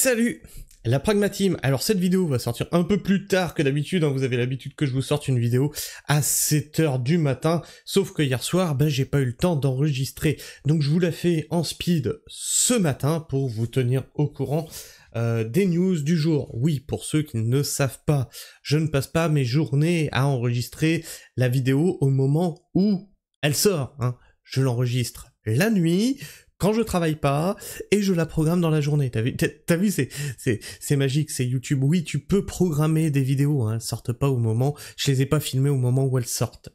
Salut la Pragmatime. Alors cette vidéo va sortir un peu plus tard que d'habitude, hein. Vous avez l'habitude que je vous sorte une vidéo à 7 h du matin, sauf que hier soir, j'ai pas eu le temps d'enregistrer. Donc je vous la fais en speed ce matin pour vous tenir au courant des news du jour. Oui, pour ceux qui ne savent pas, je ne passe pas mes journées à enregistrer la vidéo au moment où elle sort, hein. Je l'enregistre la nuit, quand je travaille pas, et je la programme dans la journée. T'as vu, c'est magique, c'est YouTube. Oui, tu peux programmer des vidéos, hein, elles sortent pas au moment, je les ai pas filmées au moment où elles sortent.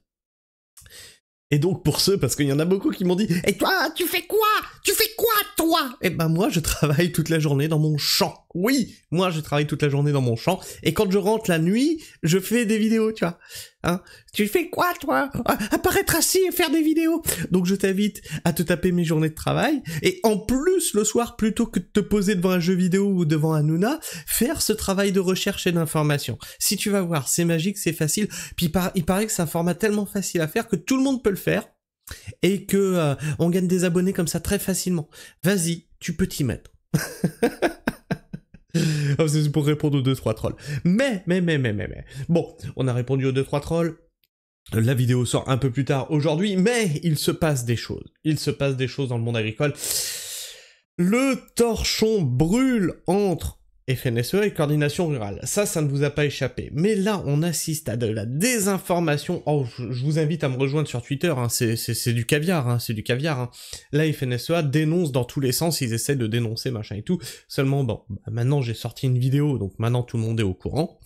Et donc pour ceux, parce qu'il y en a beaucoup qui m'ont dit « Et toi, tu fais quoi? Tu fais quoi, toi ?» Eh ben moi, je travaille toute la journée dans mon champ. Oui, moi, je travaille toute la journée dans mon champ, et quand je rentre la nuit, je fais des vidéos, tu vois. Hein, tu fais quoi, toi? Apparaître assis et faire des vidéos. Donc je t'invite à te taper mes journées de travail, et en plus, le soir, plutôt que de te poser devant un jeu vidéo ou devant un Hanouna, faire ce travail de recherche et d'information. Si tu vas voir, c'est magique, c'est facile, puis il paraît que c'est un format tellement facile à faire que tout le monde peut le faire, et que on gagne des abonnés comme ça très facilement. Vas-y, tu peux t'y mettre. C'est pour répondre aux 2-3 trolls. Mais. Bon, on a répondu aux 2-3 trolls. La vidéo sort un peu plus tard aujourd'hui, mais il se passe des choses. Il se passe des choses dans le monde agricole. Le torchon brûle entre FNSEA et Coordination Rurale. Ça ne vous a pas échappé. Mais là, on assiste à de la désinformation. Oh, je vous invite à me rejoindre sur Twitter, hein. C'est du caviar, hein. C'est du caviar, hein. Là, FNSEA dénonce dans tous les sens, ils essaient de dénoncer, machin et tout. Seulement, bon, maintenant j'ai sorti une vidéo, donc maintenant tout le monde est au courant.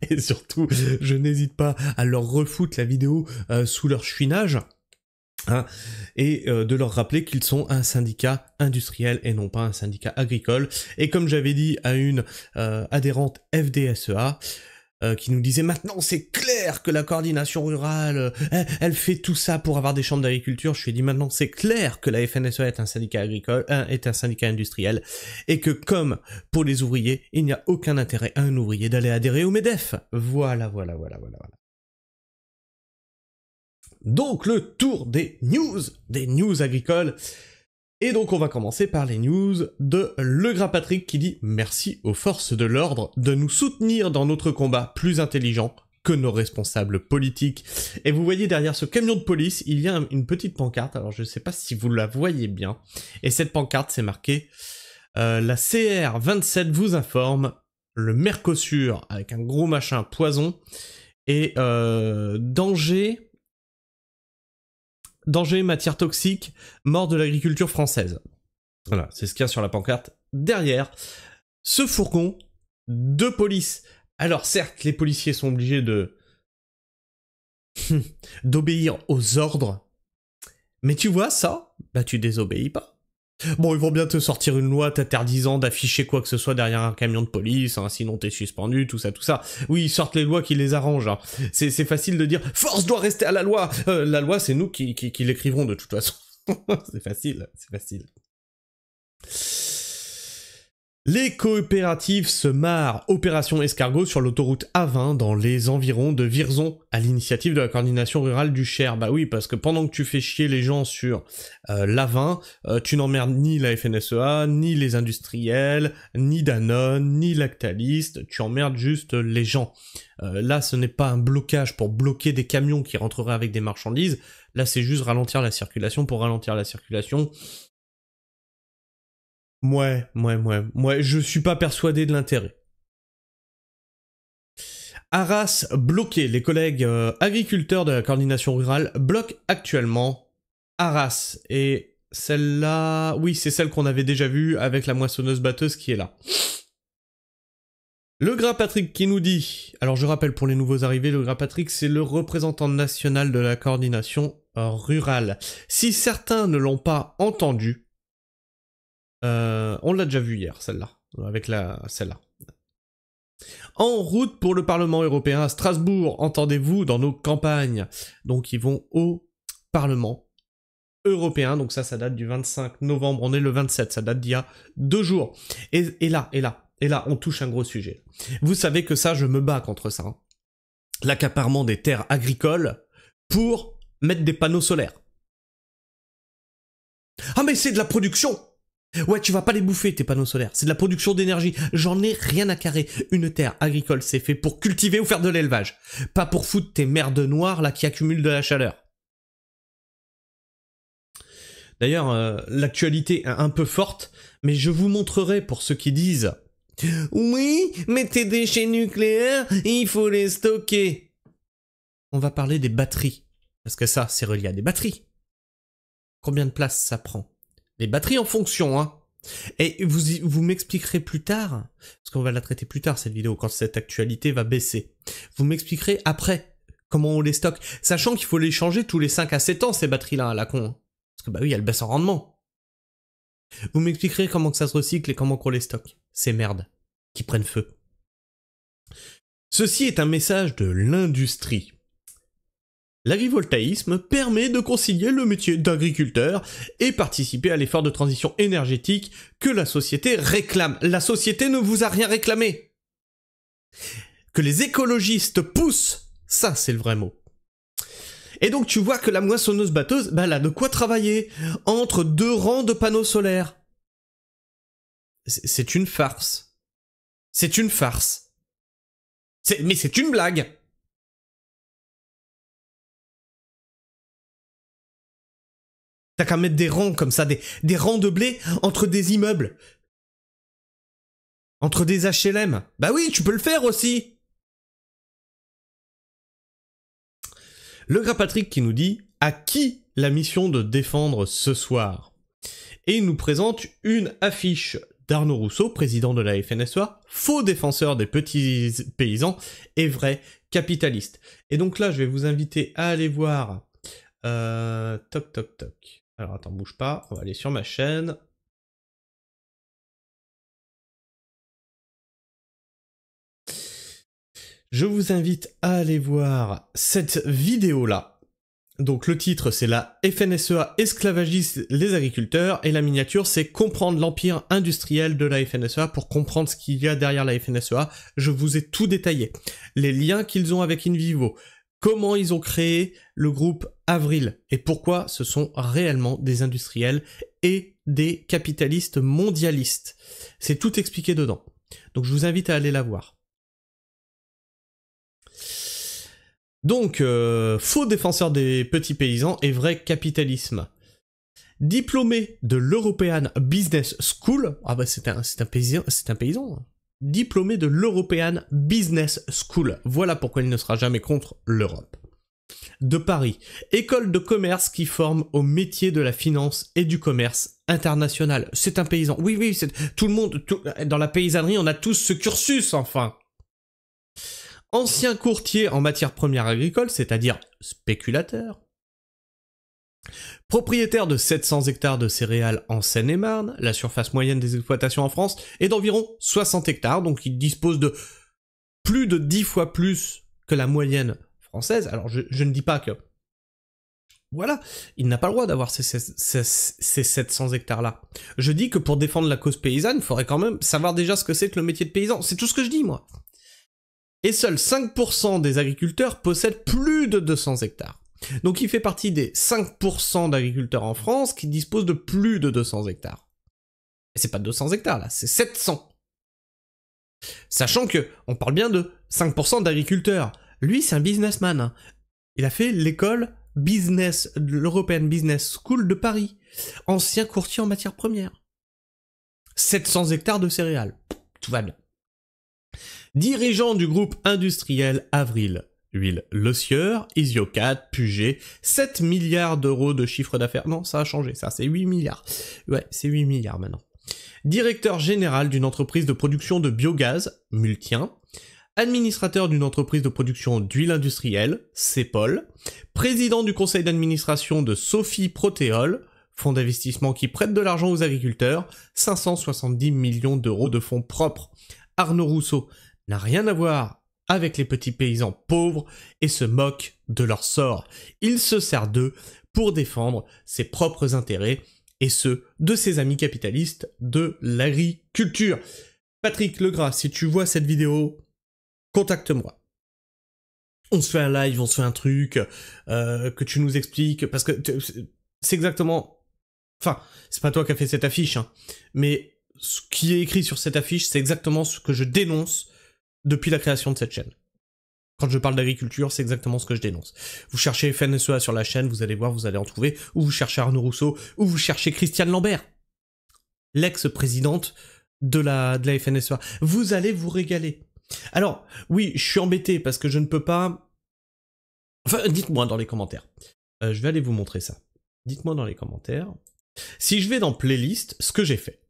Et surtout, je n'hésite pas à leur refoutre la vidéo sous leur chouinage. Hein, et de leur rappeler qu'ils sont un syndicat industriel et non pas un syndicat agricole. Et comme j'avais dit à une adhérente FDSEA, qui nous disait maintenant c'est clair que la coordination rurale, elle fait tout ça pour avoir des chambres d'agriculture, je lui ai dit maintenant c'est clair que la FNSEA est un syndicat agricole, est un syndicat industriel, et que comme pour les ouvriers, il n'y a aucun intérêt à un ouvrier d'aller adhérer au MEDEF. Voilà. Donc le tour des news agricoles. Et donc on va commencer par les news de Legras Patrick qui dit « Merci aux forces de l'ordre de nous soutenir dans notre combat plus intelligent que nos responsables politiques. » Et vous voyez derrière ce camion de police, il y a une petite pancarte, alors je ne sais pas si vous la voyez bien, et cette pancarte c'est marqué la CR27 vous informe, le Mercosur avec un gros machin poison, et danger, matière toxique, mort de l'agriculture française. Voilà, c'est ce qu'il y a sur la pancarte. Derrière, ce fourgon de police. Alors certes, les policiers sont obligés d'obéir aux ordres, mais tu vois ça, tu désobéis pas. Bon, ils vont bien te sortir une loi t'interdisant d'afficher quoi que ce soit derrière un camion de police, hein, sinon t'es suspendu, tout ça. Oui, ils sortent les lois qui les arrangent, hein. C'est facile de dire « Force doit rester à la loi !» La loi, c'est nous qui l'écrivons de toute façon. C'est facile. Les coopératives se marrent. Opération escargot sur l'autoroute A20 dans les environs de Vierzon, à l'initiative de la coordination rurale du Cher. Bah oui, parce que pendant que tu fais chier les gens sur l'A20, tu n'emmerdes ni la FNSEA, ni les industriels, ni Danone, ni Lactalis, tu emmerdes juste les gens. Là, ce n'est pas un blocage pour bloquer des camions qui rentreraient avec des marchandises, là c'est juste ralentir la circulation pour ralentir la circulation. Ouais, je suis pas persuadé de l'intérêt. Arras bloqué, les collègues agriculteurs de la coordination rurale bloquent actuellement Arras. Et celle-là, oui, c'est celle qu'on avait déjà vue avec la moissonneuse-batteuse qui est là. Legras Patrick qui nous dit, alors je rappelle pour les nouveaux arrivés, Legras Patrick c'est le représentant national de la coordination rurale. Si certains ne l'ont pas entendu, on l'a déjà vu hier, celle-là, avec celle-là. En route pour le Parlement européen à Strasbourg, entendez-vous dans nos campagnes. Donc ils vont au Parlement européen, donc ça date du 25 novembre, on est le 27, ça date d'il y a 2 jours. Et là, on touche un gros sujet. Vous savez que ça, je me bats contre ça. Hein. L'accaparement des terres agricoles pour mettre des panneaux solaires. Ah mais c'est de la production! Ouais, tu vas pas les bouffer, tes panneaux solaires. C'est de la production d'énergie. J'en ai rien à carrer. Une terre agricole, c'est fait pour cultiver ou faire de l'élevage. Pas pour foutre tes merdes noires, là, qui accumulent de la chaleur. D'ailleurs, l'actualité est un peu forte, mais je vous montrerai pour ceux qui disent « Oui, mais tes déchets nucléaires, il faut les stocker ». On va parler des batteries. Parce que ça, c'est relié à des batteries. Combien de place ça prend? Les batteries en fonction, hein. Et vous m'expliquerez plus tard, parce qu'on va la traiter plus tard cette vidéo, quand cette actualité va baisser. Vous m'expliquerez après comment on les stocke, sachant qu'il faut les changer tous les 5 à 7 ans ces batteries-là, à la con. Parce que bah oui, elles baissent en rendement. Vous m'expliquerez comment que ça se recycle et comment qu'on les stocke. Ces merdes qui prennent feu. Ceci est un message de l'industrie. L'agrivoltaïsme permet de concilier le métier d'agriculteur et participer à l'effort de transition énergétique que la société réclame. La société ne vous a rien réclamé. Que les écologistes poussent, ça c'est le vrai mot. Et donc tu vois que la moissonneuse-batteuse, bah elle a de quoi travailler entre 2 rangs de panneaux solaires. C'est une farce. C'est une farce. Mais c'est une blague. T'as qu'à mettre des rangs comme ça, des rangs de blé entre des immeubles. Entre des HLM. Bah oui, tu peux le faire aussi. Le gras Patrick qui nous dit « À qui la mission de défendre ce soir ?» Et il nous présente une affiche d'Arnaud Rousseau, président de la FNSEA, faux défenseur des petits paysans et vrai capitaliste. Et donc là, je vais vous inviter à aller voir... toc toc toc. Alors attends, bouge pas, on va aller sur ma chaîne. Je vous invite à aller voir cette vidéo-là. Donc le titre c'est la FNSEA esclavagiste les agriculteurs et la miniature c'est comprendre l'empire industriel de la FNSEA pour comprendre ce qu'il y a derrière la FNSEA. Je vous ai tout détaillé. Les liens qu'ils ont avec InVivo, comment ils ont créé le groupe Avril et pourquoi ce sont réellement des industriels et des capitalistes mondialistes. C'est tout expliqué dedans. Donc je vous invite à aller la voir. Donc, faux défenseur des petits paysans et vrai capitalisme. Diplômé de l'European Business School, ah bah c'est un paysan. Diplômé de l'European Business School, voilà pourquoi il ne sera jamais contre l'Europe. De Paris, école de commerce qui forme au métier de la finance et du commerce international. C'est un paysan. Oui, c'est tout le monde, dans la paysannerie, on a tous ce cursus, enfin. Ancien courtier en matières premières agricoles, c'est-à-dire spéculateur. Propriétaire de 700 hectares de céréales en Seine-et-Marne, la surface moyenne des exploitations en France est d'environ 60 hectares, donc il dispose de plus de 10 fois plus que la moyenne française. Alors je ne dis pas que... Voilà, il n'a pas le droit d'avoir ces 700 hectares-là. Je dis que pour défendre la cause paysanne, il faudrait quand même savoir déjà ce que c'est que le métier de paysan. C'est tout ce que je dis, moi. Et seuls 5% des agriculteurs possèdent plus de 200 hectares. Donc il fait partie des 5% d'agriculteurs en France qui disposent de plus de 200 hectares. Et c'est pas 200 hectares là, c'est 700. Sachant que on parle bien de 5% d'agriculteurs. Lui, c'est un businessman. Hein. Il a fait l'école business, l'European Business School de Paris. Ancien courtier en matières premières. 700 hectares de céréales. Tout va bien. Dirigeant du groupe industriel Avril, Huile Le Sieur, Isiocat, Puget, 7 milliards d'euros de chiffre d'affaires. Non, ça a changé, ça, c'est 8 milliards. Ouais, c'est 8 milliards maintenant. Directeur général d'une entreprise de production de biogaz, Multien. Administrateur d'une entreprise de production d'huile industrielle, Cepol. Président du conseil d'administration de Sophie Protéol, fonds d'investissement qui prête de l'argent aux agriculteurs, 570 millions d'euros de fonds propres. Arnaud Rousseau n'a rien à voir avec les petits paysans pauvres et se moque de leur sort. Il se sert d'eux pour défendre ses propres intérêts et ceux de ses amis capitalistes de l'agriculture. Patrick Legras, si tu vois cette vidéo, contacte-moi. On se fait un live, on se fait un truc, que tu nous expliques, parce que c'est exactement... Enfin, c'est pas toi qui as fait cette affiche, hein, mais ce qui est écrit sur cette affiche, c'est exactement ce que je dénonce depuis la création de cette chaîne. Quand je parle d'agriculture, c'est exactement ce que je dénonce. Vous cherchez FNSEA sur la chaîne, vous allez voir, vous allez en trouver, ou vous cherchez Arnaud Rousseau, ou vous cherchez Christiane Lambert, l'ex-présidente de la FNSEA. Vous allez vous régaler. Alors, oui, je suis embêté parce que je ne peux pas... Enfin, dites-moi dans les commentaires. Je vais aller vous montrer ça. Dites-moi dans les commentaires. Si je vais dans playlist, ce que j'ai fait.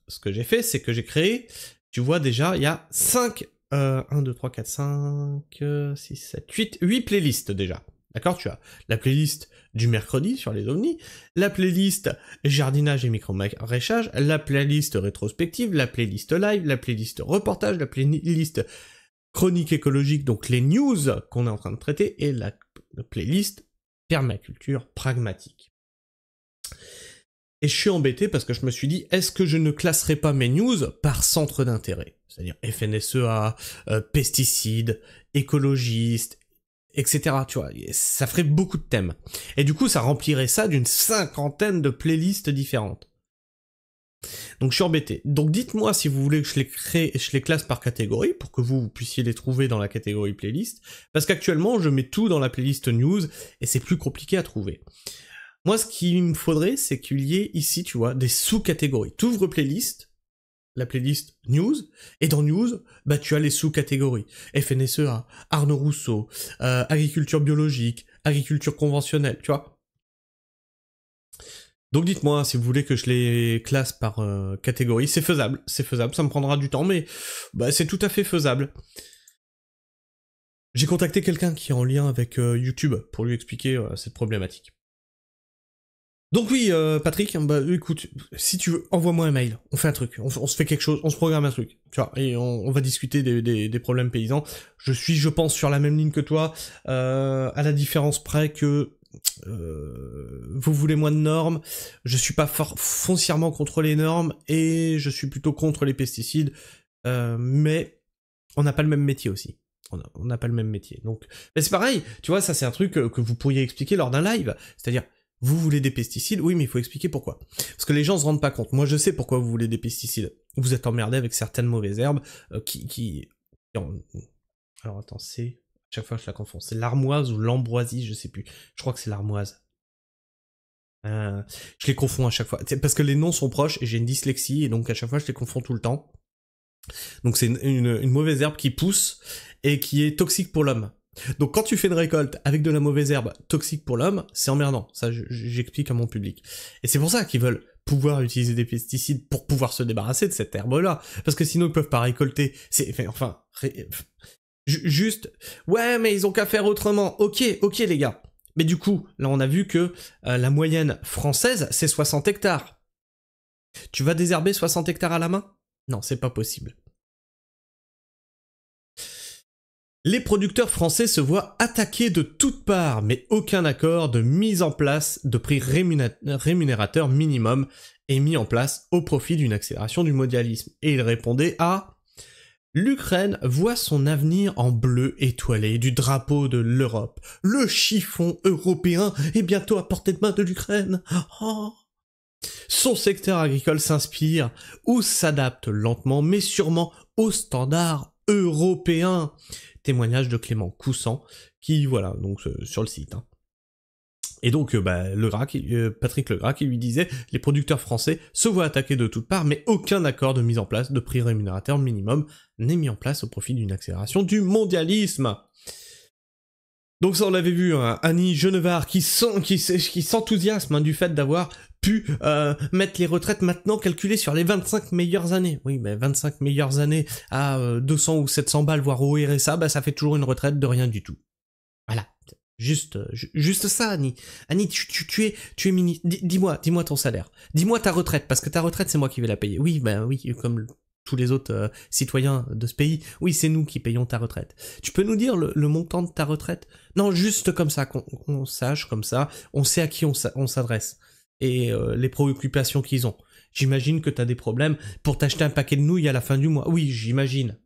Ce que j'ai fait, c'est que j'ai créé, tu vois déjà, il y a 5... 1, 2, 3, 4, 5, 6, 7, 8 playlists déjà. D'accord? Tu as la playlist du mercredi sur les ovnis, la playlist jardinage et micro-maraîchage, la playlist rétrospective, la playlist live, la playlist reportage, la playlist chronique écologique, donc les news qu'on est en train de traiter, et la playlist permaculture pragmatique. Et je suis embêté parce que je me suis dit, est-ce que je ne classerai pas mes news par centre d'intérêt? C'est-à-dire FNSEA, pesticides, écologistes, etc. Tu vois, ça ferait beaucoup de thèmes. Et du coup, ça remplirait ça d'une 50aine de playlists différentes. Donc je suis embêté. Donc dites-moi si vous voulez que je les classe par catégorie, pour que vous puissiez les trouver dans la catégorie playlist, parce qu'actuellement, je mets tout dans la playlist news, et c'est plus compliqué à trouver. Moi, ce qu'il me faudrait, c'est qu'il y ait ici, tu vois, des sous-catégories. Tu ouvres playlist, la playlist news, et dans news, bah tu as les sous-catégories. FNSEA, Arnaud Rousseau, agriculture biologique, agriculture conventionnelle, tu vois. Donc dites-moi si vous voulez que je les classe par catégorie. C'est faisable, ça me prendra du temps, mais bah, c'est tout à fait faisable. J'ai contacté quelqu'un qui est en lien avec YouTube pour lui expliquer cette problématique. Donc oui, Patrick, bah écoute, si tu veux, envoie-moi un mail, on fait un truc, on se fait quelque chose, on se programme un truc, tu vois, et on va discuter des problèmes paysans. Je suis, je pense, sur la même ligne que toi, à la différence près que vous voulez moins de normes, je suis pas foncièrement contre les normes, et je suis plutôt contre les pesticides, mais on n'a pas le même métier aussi. On n'a pas le même métier. Donc, mais c'est pareil, tu vois, ça c'est un truc que vous pourriez expliquer lors d'un live, c'est-à-dire... Vous voulez des pesticides? Oui, mais il faut expliquer pourquoi. Parce que les gens se rendent pas compte. Moi, je sais pourquoi vous voulez des pesticides. Vous êtes emmerdé avec certaines mauvaises herbes Alors, attends, c'est... Chaque fois, je la confonds. C'est l'armoise ou l'ambroisie, je sais plus. Je crois que c'est l'armoise. Je les confonds à chaque fois. Parce que les noms sont proches et j'ai une dyslexie et donc à chaque fois, je les confonds tout le temps. Donc, c'est une mauvaise herbe qui pousse et qui est toxique pour l'homme. Donc quand tu fais une récolte avec de la mauvaise herbe toxique pour l'homme, c'est emmerdant, ça j'explique à mon public. Et c'est pour ça qu'ils veulent pouvoir utiliser des pesticides pour pouvoir se débarrasser de cette herbe-là, parce que sinon ils peuvent pas récolter, juste, ouais mais ils ont qu'à faire autrement, ok les gars. Mais du coup, là on a vu que la moyenne française c'est 60 hectares. Tu vas désherber 60 hectares à la main? Non, c'est pas possible. Les producteurs français se voient attaqués de toutes parts, mais aucun accord de mise en place de prix rémunérateur minimum est mis en place au profit d'une accélération du mondialisme. Et il répondait à « L'Ukraine voit son avenir en bleu étoilé du drapeau de l'Europe. Le chiffon européen est bientôt à portée de main de l'Ukraine. Oh !» Son secteur agricole s'inspire ou s'adapte lentement, mais sûrement aux standards européens. Témoignage de Clément Coussant, qui, voilà, donc sur le site. Hein. Et donc, Patrick Legras qui lui disait « Les producteurs français se voient attaquer de toutes parts, mais aucun accord de mise en place de prix rémunérateur minimum n'est mis en place au profit d'une accélération du mondialisme. » Donc ça, on l'avait vu, hein, Annie Genevard qui s'enthousiasme du fait d'avoir pu mettre les retraites maintenant calculées sur les 25 meilleures années. Oui, mais 25 meilleures années à 200 ou 700 balles, voire au RSA, bah ça fait toujours une retraite de rien du tout. Voilà. Juste ça, Annie. Annie, tu es ministre. Dis-moi ton salaire. Dis-moi ta retraite, parce que ta retraite, c'est moi qui vais la payer. Oui, ben oui, comme tous les autres citoyens de ce pays. Oui, c'est nous qui payons ta retraite. Tu peux nous dire le montant de ta retraite? Non, juste comme ça, qu'on sache, comme ça, on sait à qui on s'adresse. Et les préoccupations qu'ils ont. J'imagine que t'as des problèmes pour t'acheter un paquet de nouilles à la fin du mois. Oui, j'imagine.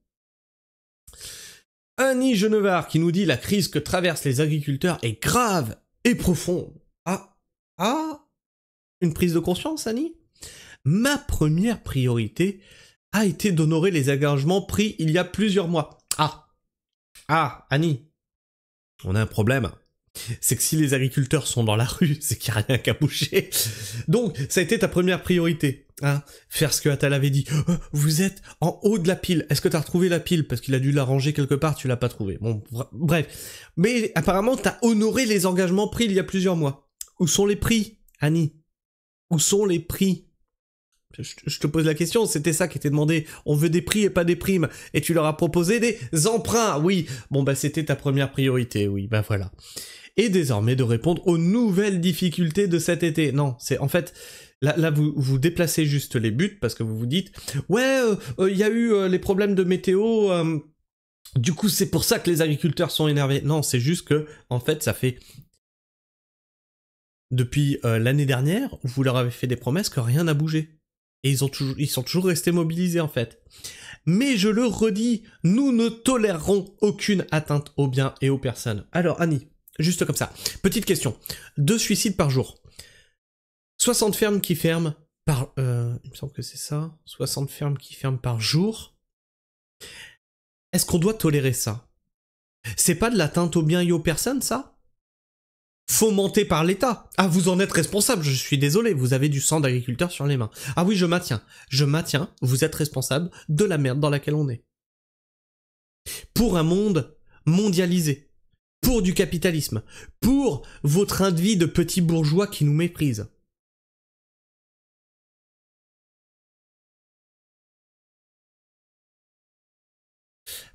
Annie Genevard qui nous dit « La crise que traversent les agriculteurs est grave et profonde. » Ah une prise de conscience, Annie? Ma première priorité a été d'honorer les engagements pris il y a plusieurs mois. Ah, Annie, on a un problème. C'est que si les agriculteurs sont dans la rue, c'est qu'il n'y a rien qu'à bouger. Donc, ça a été ta première priorité, hein, faire ce que Attal avait dit. Vous êtes en haut de la pile. Est-ce que t'as retrouvé la pile? Parce qu'il a dû la ranger quelque part, tu l'as pas trouvée. Bon, bref. Mais apparemment, t'as honoré les engagements pris il y a plusieurs mois. Où sont les prix, Annie? Où sont les prix? Je te pose la question, c'était ça qui était demandé. On veut des prix et pas des primes. Et tu leur as proposé des emprunts, oui. Bon, bah c'était ta première priorité, oui, bah voilà. Et désormais de répondre aux nouvelles difficultés de cet été. Non, c'est en fait... Là vous déplacez juste les buts, parce que vous vous dites « Ouais, y a eu les problèmes de météo... du coup, c'est pour ça que les agriculteurs sont énervés. » Non, c'est juste que, en fait, ça fait... Depuis l'année dernière, vous leur avez fait des promesses que rien n'a bougé. Et ils sont toujours restés mobilisés en fait. Mais je le redis, nous ne tolérerons aucune atteinte aux biens et aux personnes. Alors Annie, juste comme ça, petite question. 2 suicides par jour. 60 fermes qui ferment par... il me semble que c'est ça. 60 fermes qui ferment par jour. Est-ce qu'on doit tolérer ça? C'est pas de l'atteinte aux biens et aux personnes, ça? Fomenté par l'État. Ah, vous en êtes responsable, je suis désolé, vous avez du sang d'agriculteur sur les mains. Ah oui, je maintiens, vous êtes responsable de la merde dans laquelle on est. Pour un monde mondialisé, pour du capitalisme, pour vos trains de vie de petits bourgeois qui nous méprisent.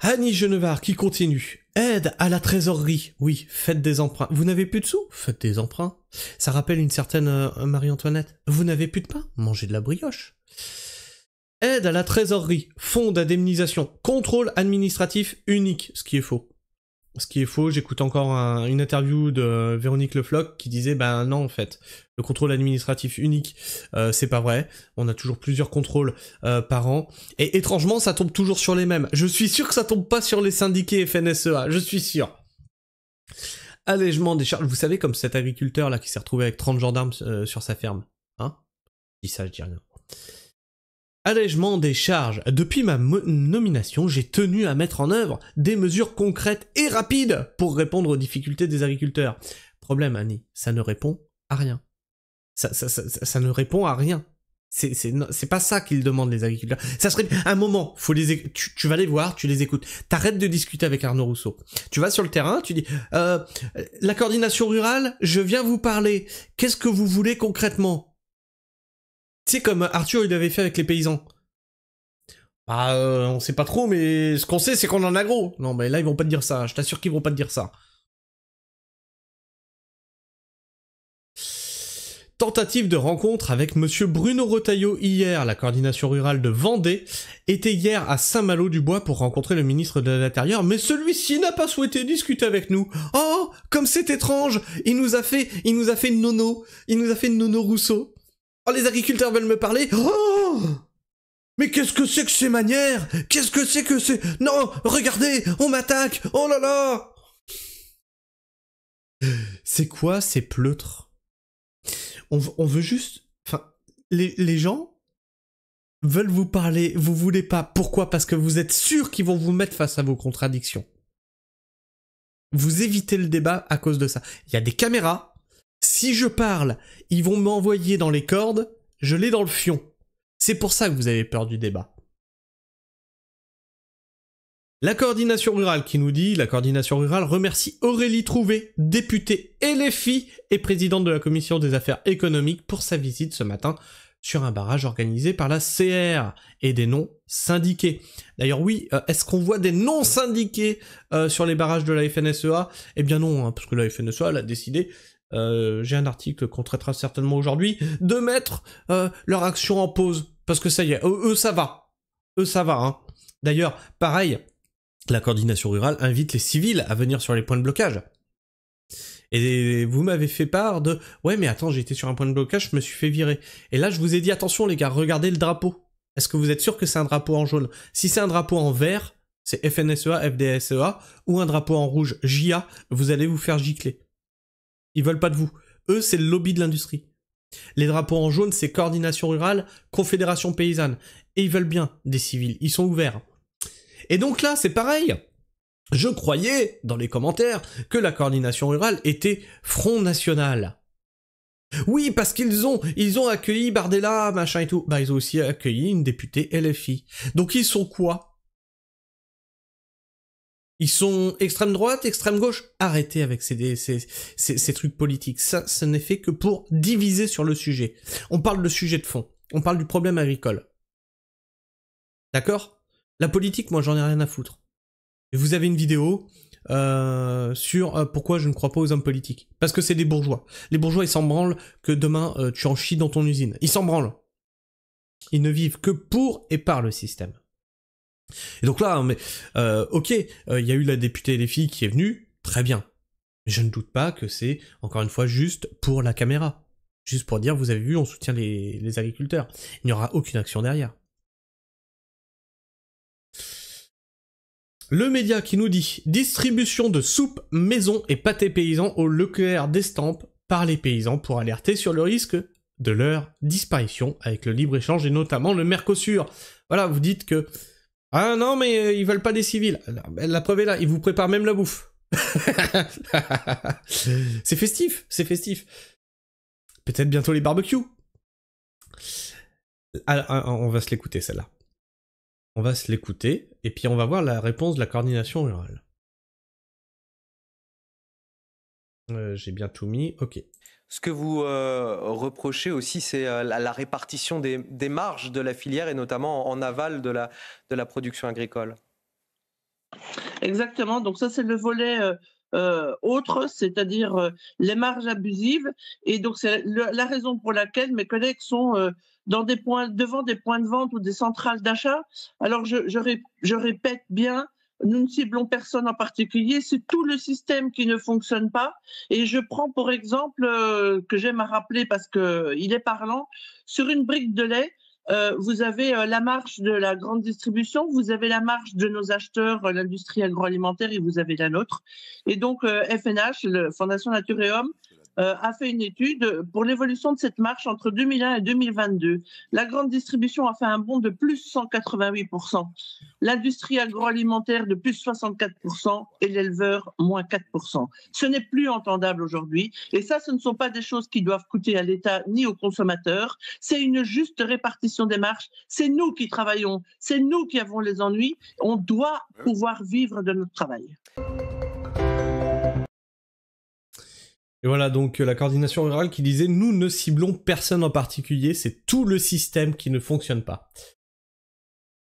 Annie Genevard qui continue. Aide à la trésorerie. Oui, faites des emprunts. Vous n'avez plus de sous? Faites des emprunts. Ça rappelle une certaine Marie-Antoinette. Vous n'avez plus de pain? Mangez de la brioche. Aide à la trésorerie. Fonds d'indemnisation. Contrôle administratif unique. Ce qui est faux. Ce qui est faux, j'écoute encore une interview de Véronique Le Floch qui disait ben non en fait, le contrôle administratif unique, c'est pas vrai, on a toujours plusieurs contrôles par an, et étrangement ça tombe toujours sur les mêmes. Je suis sûr que ça tombe pas sur les syndiqués FNSEA, je suis sûr. Allègement des charges, vous savez comme cet agriculteur là qui s'est retrouvé avec 30 gendarmes sur sa ferme, hein? Je dis ça, je dis rien. Allègement des charges. Depuis ma nomination, j'ai tenu à mettre en œuvre des mesures concrètes et rapides pour répondre aux difficultés des agriculteurs. Problème, Annie, ça ne répond à rien. Ça ne répond à rien. C'est pas ça qu'ils demandent les agriculteurs. Ça serait un moment, faut tu vas les voir, tu les écoutes. T'arrêtes de discuter avec Arnaud Rousseau. Tu vas sur le terrain, tu dis la coordination rurale, je viens vous parler. Qu'est-ce que vous voulez concrètement? Tu sais, comme Arthur il avait fait avec les paysans. Bah, on sait pas trop, mais ce qu'on sait, c'est qu'on en a gros. Non, mais là, ils vont pas te dire ça. Je t'assure qu'ils vont pas te dire ça. Tentative de rencontre avec monsieur Bruno Retailleau hier. La coordination rurale de Vendée était hier à Saint-Malo-du-Bois pour rencontrer le ministre de l'Intérieur, mais celui-ci n'a pas souhaité discuter avec nous. Oh, comme c'est étrange. Il nous a fait une nono. Il nous a fait une nono Rousseau. Oh, les agriculteurs veulent me parler. Oh! Mais qu'est-ce que c'est que ces manières? Qu'est-ce que c'est que c'est... Non, regardez, on m'attaque. Oh là là! C'est quoi ces pleutres? On veut juste... Enfin, les gens veulent vous parler, vous voulez pas. Pourquoi? Parce que vous êtes sûr qu'ils vont vous mettre face à vos contradictions. Vous évitez le débat à cause de ça. Il y a des caméras. Si je parle, ils vont m'envoyer dans les cordes, je l'ai dans le fion. C'est pour ça que vous avez peur du débat. La coordination rurale qui nous dit, la coordination rurale remercie Aurélie Trouvé, députée LFI et présidente de la commission des affaires économiques pour sa visite ce matin sur un barrage organisé par la CR et des non-syndiqués. D'ailleurs oui, est-ce qu'on voit des non-syndiqués sur les barrages de la FNSEA? Eh bien non, hein, parce que la FNSEA elle a décidé... j'ai un article qu'on traitera certainement aujourd'hui, de mettre leur action en pause. Parce que ça y est, eux ça va. Eux ça va, hein. D'ailleurs, pareil, la coordination rurale invite les civils à venir sur les points de blocage. Et vous m'avez fait part de... Ouais mais attends, j'ai été sur un point de blocage, je me suis fait virer. Et là je vous ai dit, attention les gars, regardez le drapeau. Est-ce que vous êtes sûr que c'est un drapeau en jaune? Si c'est un drapeau en vert, c'est FNSEA, FDSEA, ou un drapeau en rouge, JA, vous allez vous faire gicler. Ils veulent pas de vous. Eux, c'est le lobby de l'industrie. Les drapeaux en jaune, c'est Coordination Rurale, Confédération Paysanne. Et ils veulent bien des civils, ils sont ouverts. Et donc là, c'est pareil. Je croyais, dans les commentaires, que la Coordination Rurale était Front National. Oui, parce qu'ils ont accueilli Bardella, machin et tout. Bah, ils ont aussi accueilli une députée LFI. Donc ils sont quoi? Ils sont extrême droite, extrême gauche? Arrêtez avec ces trucs politiques. Ça, ce n'est fait que pour diviser sur le sujet. On parle de sujet de fond. On parle du problème agricole. D'accord? La politique, moi, j'en ai rien à foutre. Et vous avez une vidéo sur pourquoi je ne crois pas aux hommes politiques. Parce que c'est des bourgeois. Les bourgeois, ils s'en branlent que demain, tu en chies dans ton usine. Ils s'en branlent. Ils ne vivent que pour et par le système. Et donc là, mais ok, il y a eu la députée LFI qui est venue, très bien. Mais je ne doute pas que c'est, encore une fois, juste pour la caméra. Juste pour dire, vous avez vu, on soutient les agriculteurs. Il n'y aura aucune action derrière. Le média qui nous dit « Distribution de soupe, maison et pâté paysan au Leclerc d'Estampes par les paysans pour alerter sur le risque de leur disparition avec le libre-échange et notamment le Mercosur. » Voilà, vous dites que « Ah non, mais ils veulent pas des civils. » La preuve est là, ils vous préparent même la bouffe. C'est festif, c'est festif. Peut-être bientôt les barbecues. Ah, on va se l'écouter celle-là. On va se l'écouter, et puis on va voir la réponse de la coordination rurale. J'ai bien tout mis, ok. Ce que vous reprochez aussi, c'est la répartition des marges de la filière, et notamment en aval de la production agricole. Exactement, donc ça c'est le volet autre, c'est-à-dire les marges abusives, et donc c'est la raison pour laquelle mes collègues sont devant des points de vente ou des centrales d'achat. Alors je répète bien, nous ne ciblons personne en particulier, c'est tout le système qui ne fonctionne pas, et je prends pour exemple, que j'aime à rappeler parce qu'il est parlant, sur une brique de lait, vous avez la marge de la grande distribution, vous avez la marge de nos acheteurs, l'industrie agroalimentaire, et vous avez la nôtre. Et donc, FNH, la Fondation Nature et Hommes, a fait une étude pour l'évolution de cette marge entre 2001 et 2022. La grande distribution a fait un bond de plus 188%, l'industrie agroalimentaire de plus 64% et l'éleveur moins 4%. Ce n'est plus entendable aujourd'hui. Et ça, ce ne sont pas des choses qui doivent coûter à l'État ni aux consommateurs. C'est une juste répartition des marges. C'est nous qui travaillons, c'est nous qui avons les ennuis. On doit pouvoir vivre de notre travail. Et voilà donc la coordination rurale qui disait « Nous ne ciblons personne en particulier, c'est tout le système qui ne fonctionne pas.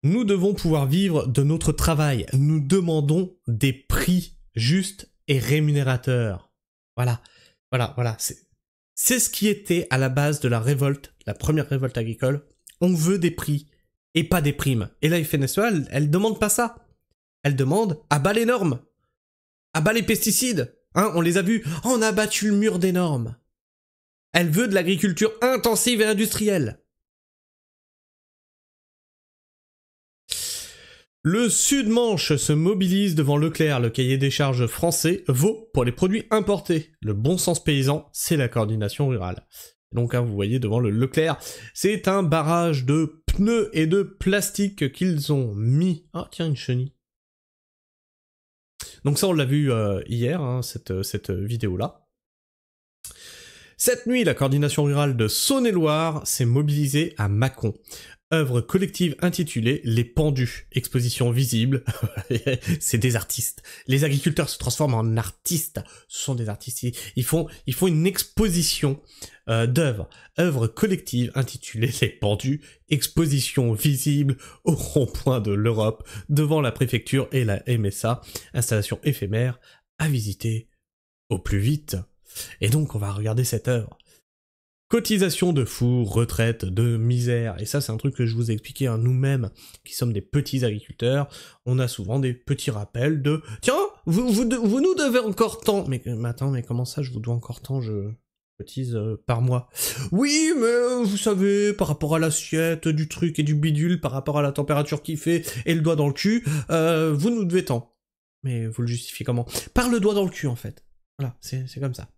Nous devons pouvoir vivre de notre travail. Nous demandons des prix justes et rémunérateurs. » Voilà, voilà. C'est ce qui était à la base de la révolte, la première révolte agricole. On veut des prix et pas des primes. Et la FNSEA, elle demande pas ça. Elle demande « à bas les normes, à bas les pesticides ». Hein, on les a vus, on a battu le mur des normes. Elle veut de l'agriculture intensive et industrielle. Le Sud-Manche se mobilise devant Leclerc. Le cahier des charges français vaut pour les produits importés. Le bon sens paysan, c'est la coordination rurale. Donc, hein, vous voyez devant le Leclerc, c'est un barrage de pneus et de plastique qu'ils ont mis. Ah, tiens, une chenille. Donc ça, on l'a vu hier, hein, cette vidéo-là. Cette nuit, la coordination rurale de Saône-et-Loire s'est mobilisée à Mâcon. Œuvre collective intitulée « Les Pendus », exposition visible. C'est des artistes. Les agriculteurs se transforment en artistes. Ce sont des artistes. Ils font une exposition d'œuvres. Œuvre collective intitulée « Les Pendus », exposition visible au rond-point de l'Europe, devant la préfecture et la MSA. Installation éphémère à visiter au plus vite. Et donc, on va regarder cette œuvre. Cotisation de fous, retraite de misère, et ça c'est un truc que je vous ai expliqué à nous-mêmes, qui sommes des petits agriculteurs, on a souvent des petits rappels de « Tiens, vous nous devez encore tant !» Mais attends, mais comment ça je vous dois encore tant, je cotise par mois. Oui, mais vous savez, par rapport à l'assiette du truc et du bidule, par rapport à la température qu'il fait et le doigt dans le cul, vous nous devez tant. Mais vous le justifiez comment? Par le doigt dans le cul en fait. Voilà, c'est comme ça.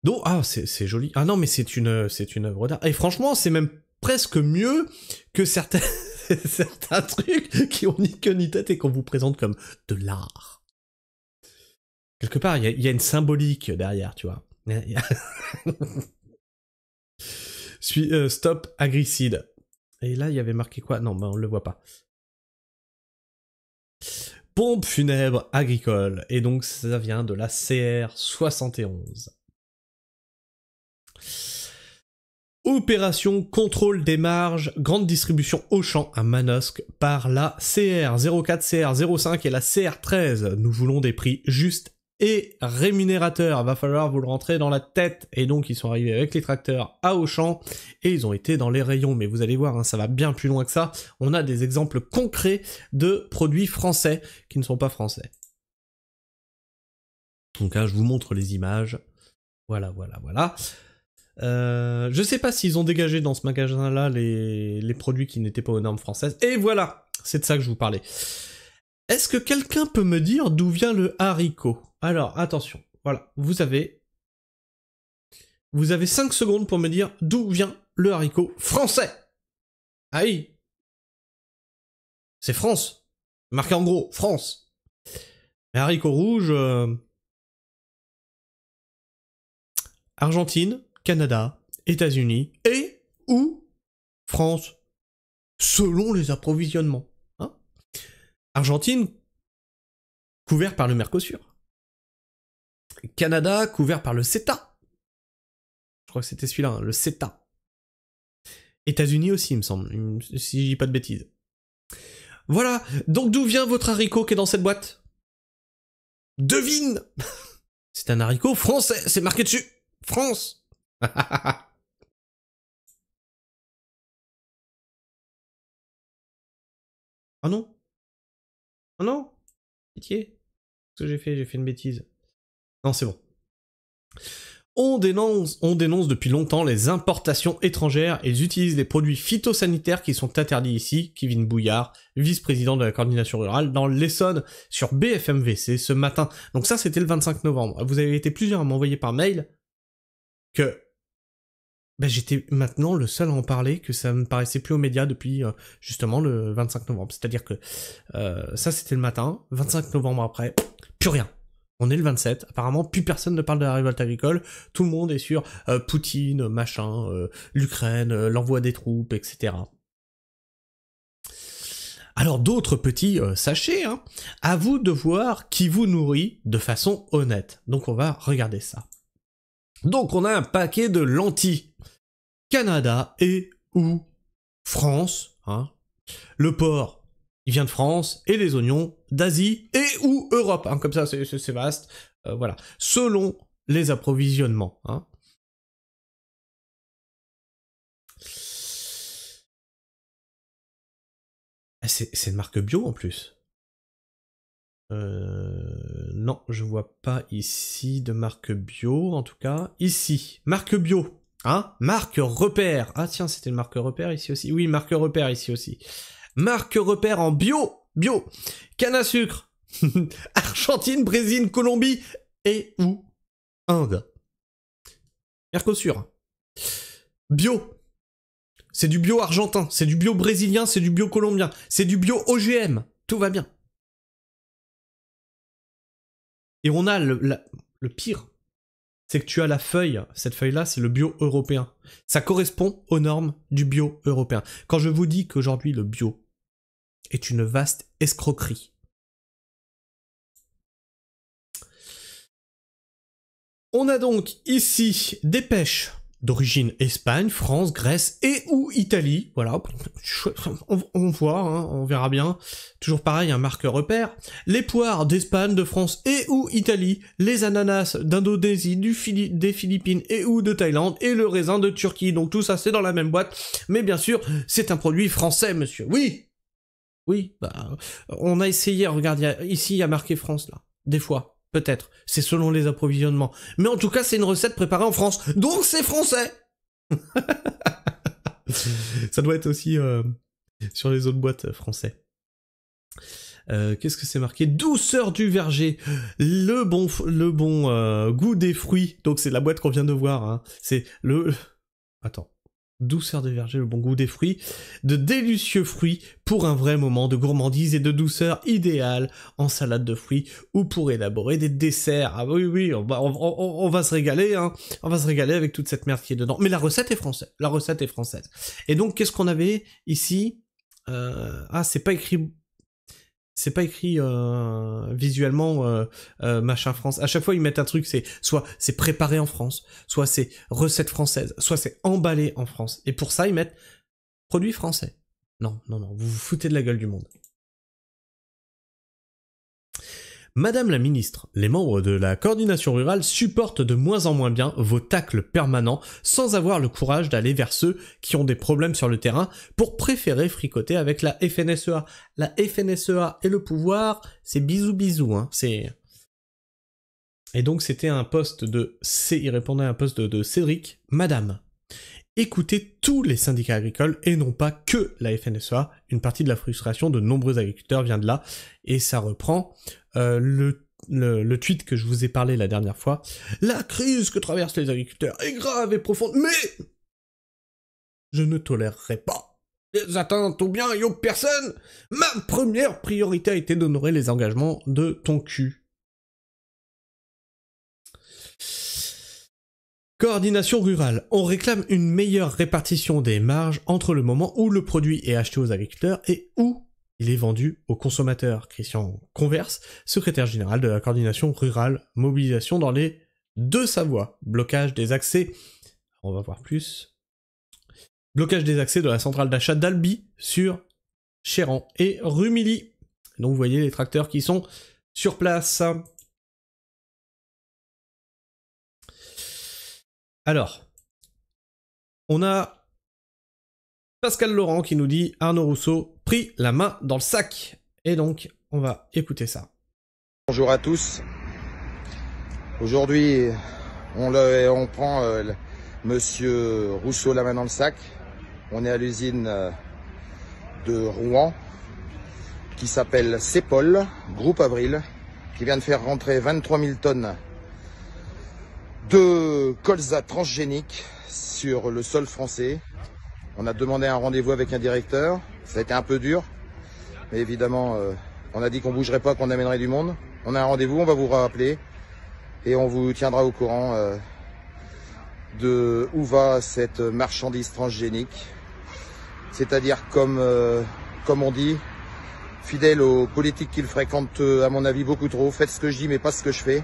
Donc, ah, c'est joli. Ah non, mais c'est une œuvre d'art. Et franchement, c'est même presque mieux que certains trucs qui ont ni queue ni tête et qu'on vous présente comme de l'art. Quelque part, il y a une symbolique derrière, tu vois. Stop agricide. Et là, il y avait marqué quoi? Non, on le voit pas. Pompe funèbre agricole. Et donc, ça vient de la CR 71. Opération contrôle des marges, grande distribution Auchan à Manosque par la CR04, CR05 et la CR13. Nous voulons des prix justes et rémunérateurs. Va falloir vous le rentrer dans la tête. Et donc ils sont arrivés avec les tracteurs à Auchan et ils ont été dans les rayons. Mais vous allez voir, hein, ça va bien plus loin que ça. On a des exemples concrets de produits français qui ne sont pas français. Donc là, je vous montre les images. Voilà. Je sais pas s'ils ont dégagé dans ce magasin-là les produits qui n'étaient pas aux normes françaises. Et voilà, c'est de ça que je vous parlais. Est-ce que quelqu'un peut me dire d'où vient le haricot? Alors, attention, voilà, vous avez 5 secondes pour me dire d'où vient le haricot français. Ah oui, c'est France. Marqué en gros, France. Les haricots rouges... Argentine, Canada, États-Unis et ou France, selon les approvisionnements. Hein, Argentine, couvert par le Mercosur. Canada, couvert par le CETA. Je crois que c'était celui-là, hein, le CETA. États-Unis aussi, il me semble, si je dis pas de bêtises. Voilà, donc d'où vient votre haricot qui est dans cette boîte? Devine. C'est un haricot français, c'est marqué dessus. France. Ah non. Oh non. Pitié. Qu'est-ce que j'ai fait? J'ai fait une bêtise. Non, c'est bon. On dénonce depuis longtemps les importations étrangères et ils utilisent les produits phytosanitaires qui sont interdits ici. Kevin Bouillard, vice-président de la coordination rurale dans l'Essonne sur BFMVC ce matin. Donc ça, c'était le 25 novembre. Vous avez été plusieurs à m'envoyer par mail que j'étais maintenant le seul à en parler, que ça me paraissait plus aux médias depuis justement le 25 novembre. C'est-à-dire que ça, c'était le matin. 25 novembre après, plus rien. On est le 27, apparemment plus personne ne parle de la révolte agricole, tout le monde est sur Poutine, machin, l'Ukraine, l'envoi des troupes, etc. Alors d'autres petits sachets, hein, à vous de voir qui vous nourrit de façon honnête. Donc on va regarder ça. Donc on a un paquet de lentilles, Canada et ou France, hein. Le porc, il vient de France, et les oignons d'Asie et ou Europe, hein, comme ça c'est vaste, voilà, selon les approvisionnements, hein. C'est une marque bio en plus. Non, je vois pas ici de marque bio, en tout cas. Ici, marque bio, hein, marque repère. Ah tiens, c'était une marque repère ici aussi. Oui, marque repère ici aussi. Marque repère en bio, canne à sucre, Argentine, Brésil, Colombie et ou Inde. Mercosur. Bio. C'est du bio argentin, c'est du bio brésilien, c'est du bio colombien, c'est du bio OGM. Tout va bien. Et on a le pire, c'est que tu as la feuille, cette feuille-là, c'est le bio européen. Ça correspond aux normes du bio européen. Quand je vous dis qu'aujourd'hui le bio est une vaste escroquerie. On a donc ici des pêches d'origine Espagne, France, Grèce et ou Italie. Voilà, on voit, hein, on verra bien. Toujours pareil, un marque repère. Les poires d'Espagne, de France et ou Italie. Les ananas d'Indonésie, des Philippines et ou de Thaïlande. Et le raisin de Turquie. Donc tout ça, c'est dans la même boîte. Mais bien sûr, c'est un produit français, monsieur. Oui, bah, on a essayé, regarde, ici, il y a marqué France, là. Des fois. Peut-être, c'est selon les approvisionnements. Mais en tout cas, c'est une recette préparée en France, donc c'est français. Ça doit être aussi sur les autres boîtes français. Qu'est-ce que c'est marqué? Douceur du verger, le bon goût des fruits. Donc c'est la boîte qu'on vient de voir. Hein. C'est le... Attends. Douceur du verger, le bon goût des fruits. De délicieux fruits pour un vrai moment de gourmandise et de douceur idéale en salade de fruits ou pour élaborer des desserts. Ah oui, oui, on va se régaler, hein. On va se régaler avec toute cette merde qui est dedans. Mais la recette est française. La recette est française. Et donc, qu'est-ce qu'on avait ici? Ah, c'est pas écrit visuellement machin France. À chaque fois ils mettent un truc, c'est soit c'est préparé en France, soit c'est recette française, soit c'est emballé en France. Et pour ça ils mettent produit français. Non, non, non, vous vous foutez de la gueule du monde. Madame la ministre, les membres de la coordination rurale supportent de moins en moins bien vos tacles permanents sans avoir le courage d'aller vers ceux qui ont des problèmes sur le terrain pour préférer fricoter avec la FNSEA. La FNSEA et le pouvoir, c'est bisous bisous, hein, c'est... Et donc c'était un post de... Il répondait à un post de Cédric. Madame, écoutez tous les syndicats agricoles et non pas que la FNSEA. Une partie de la frustration de nombreux agriculteurs vient de là. Et ça reprend le tweet que je vous ai parlé la dernière fois. La crise que traversent les agriculteurs est grave et profonde, mais je ne tolérerai pas les atteintes aux biens et aux personnes. Ma première priorité a été d'honorer les engagements de ton cul. Coordination rurale. On réclame une meilleure répartition des marges entre le moment où le produit est acheté aux agriculteurs et où il est vendu aux consommateurs. Christian Converse, secrétaire général de la coordination rurale, mobilisation dans les deux Savoies. Blocage des accès, on va voir plus. Blocage des accès de la centrale d'achat d'Albi sur Chéran et Rumilly. Donc vous voyez les tracteurs qui sont sur place. Alors, on a Pascal Laurent qui nous dit Arnaud Rousseau pris la main dans le sac. Et donc, on va écouter ça. Bonjour à tous. Aujourd'hui, on prend Monsieur Rousseau la main dans le sac. On est à l'usine de Rouen qui s'appelle Cepol, Groupe Avril, qui vient de faire rentrer 23 000 tonnes de colza transgénique sur le sol français. On a demandé un rendez-vous avec un directeur, ça a été un peu dur, mais évidemment, on a dit qu'on bougerait pas, qu'on amènerait du monde. On a un rendez-vous, on va vous rappeler et on vous tiendra au courant de où va cette marchandise transgénique. C'est-à-dire, comme on dit, fidèle aux politiques qu'il fréquente, à mon avis, beaucoup trop. Faites ce que je dis, mais pas ce que je fais.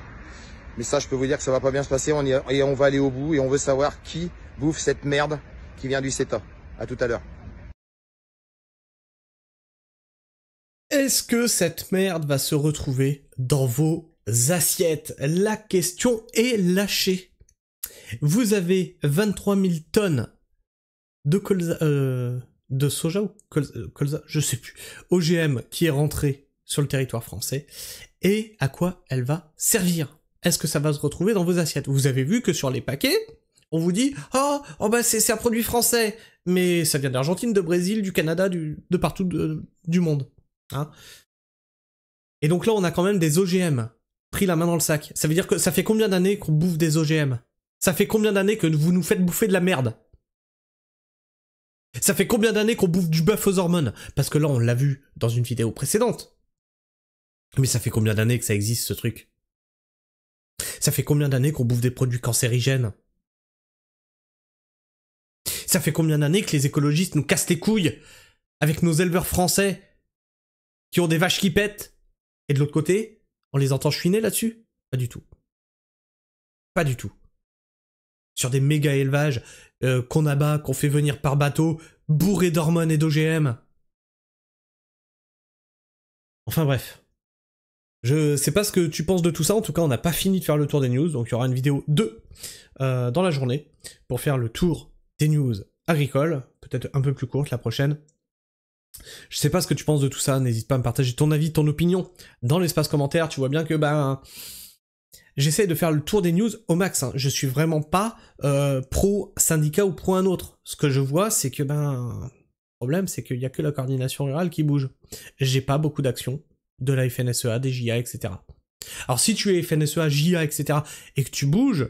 Mais ça, je peux vous dire que ça va pas bien se passer. Et on va aller au bout et on veut savoir qui bouffe cette merde qui vient du CETA. À tout à l'heure. Est-ce que cette merde va se retrouver dans vos assiettes? La question est lâchée. Vous avez 23 000 tonnes de colza, de soja ou colza, je sais plus, OGM qui est rentrée sur le territoire français. Et à quoi elle va servir? Est-ce que ça va se retrouver dans vos assiettes? Vous avez vu que sur les paquets, on vous dit « Oh bah c'est un produit français !» Mais ça vient d'Argentine, de Brésil, du Canada, de partout du monde. Hein, et donc là, on a quand même des OGM pris la main dans le sac. Ça veut dire que ça fait combien d'années qu'on bouffe des OGM? Ça fait combien d'années que vous nous faites bouffer de la merde? Ça fait combien d'années qu'on bouffe du bœuf aux hormones? Parce que là, on l'a vu dans une vidéo précédente. Mais ça fait combien d'années que ça existe, ce truc? Ça fait combien d'années qu'on bouffe des produits cancérigènes? Ça fait combien d'années que les écologistes nous cassent les couilles avec nos éleveurs français qui ont des vaches qui pètent? Et de l'autre côté, on les entend chouiner là-dessus? Pas du tout. Pas du tout. Sur des méga élevages qu'on abat, qu'on fait venir par bateau, bourrés d'hormones et d'OGM. Enfin bref. Je sais pas ce que tu penses de tout ça, en tout cas on n'a pas fini de faire le tour des news, donc il y aura une vidéo 2 dans la journée pour faire le tour des news agricoles, peut-être un peu plus courte la prochaine. Je sais pas ce que tu penses de tout ça, n'hésite pas à me partager ton avis, ton opinion dans l'espace commentaire. Tu vois bien que j'essaie de faire le tour des news au max, hein. Je suis vraiment pas pro syndicat ou pro un autre. Ce que je vois, c'est que le problème c'est qu'il y a que la coordination rurale qui bouge. J'ai pas beaucoup d'actions de la FNSEA, des JA, etc. Alors si tu es FNSEA, JA, etc. et que tu bouges,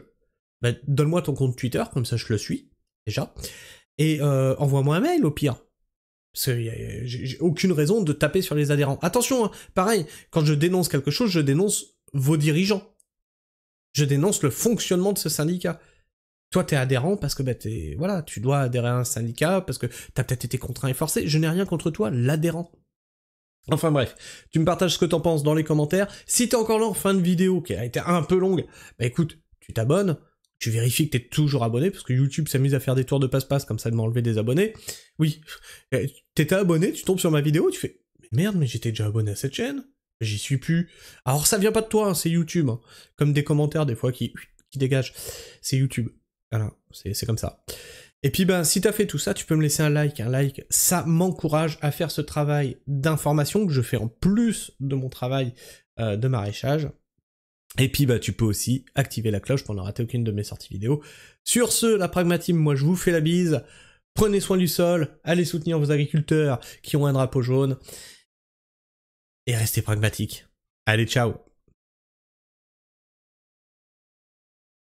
bah, donne-moi ton compte Twitter, comme ça je le suis, déjà, et envoie-moi un mail au pire. Parce que j'ai aucune raison de taper sur les adhérents. Attention, hein, pareil, quand je dénonce quelque chose, je dénonce vos dirigeants. Je dénonce le fonctionnement de ce syndicat. Toi, t'es adhérent parce que bah, voilà, tu dois adhérer à un syndicat, parce que t'as peut-être été contraint et forcé. Je n'ai rien contre toi, l'adhérent. Enfin bref, tu me partages ce que t'en penses dans les commentaires. Si t'es encore là en fin de vidéo, qui a été un peu longue, bah écoute, tu t'abonnes, tu vérifies que t'es toujours abonné, parce que YouTube s'amuse à faire des tours de passe-passe comme ça de m'enlever des abonnés. Oui, t'étais abonné, tu tombes sur ma vidéo, tu fais « Mais merde, mais j'étais déjà abonné à cette chaîne, j'y suis plus. » Alors ça vient pas de toi, hein, c'est YouTube, hein. Comme des commentaires des fois qui dégagent, c'est YouTube. Voilà, c'est comme ça. Et puis ben, si t'as fait tout ça, tu peux me laisser un like, ça m'encourage à faire ce travail d'information que je fais en plus de mon travail de maraîchage. Et puis bah tu peux aussi activer la cloche pour ne rater aucune de mes sorties vidéo. Sur ce, la Pragmateam, moi je vous fais la bise, prenez soin du sol, allez soutenir vos agriculteurs qui ont un drapeau jaune, et restez pragmatiques. Allez, ciao!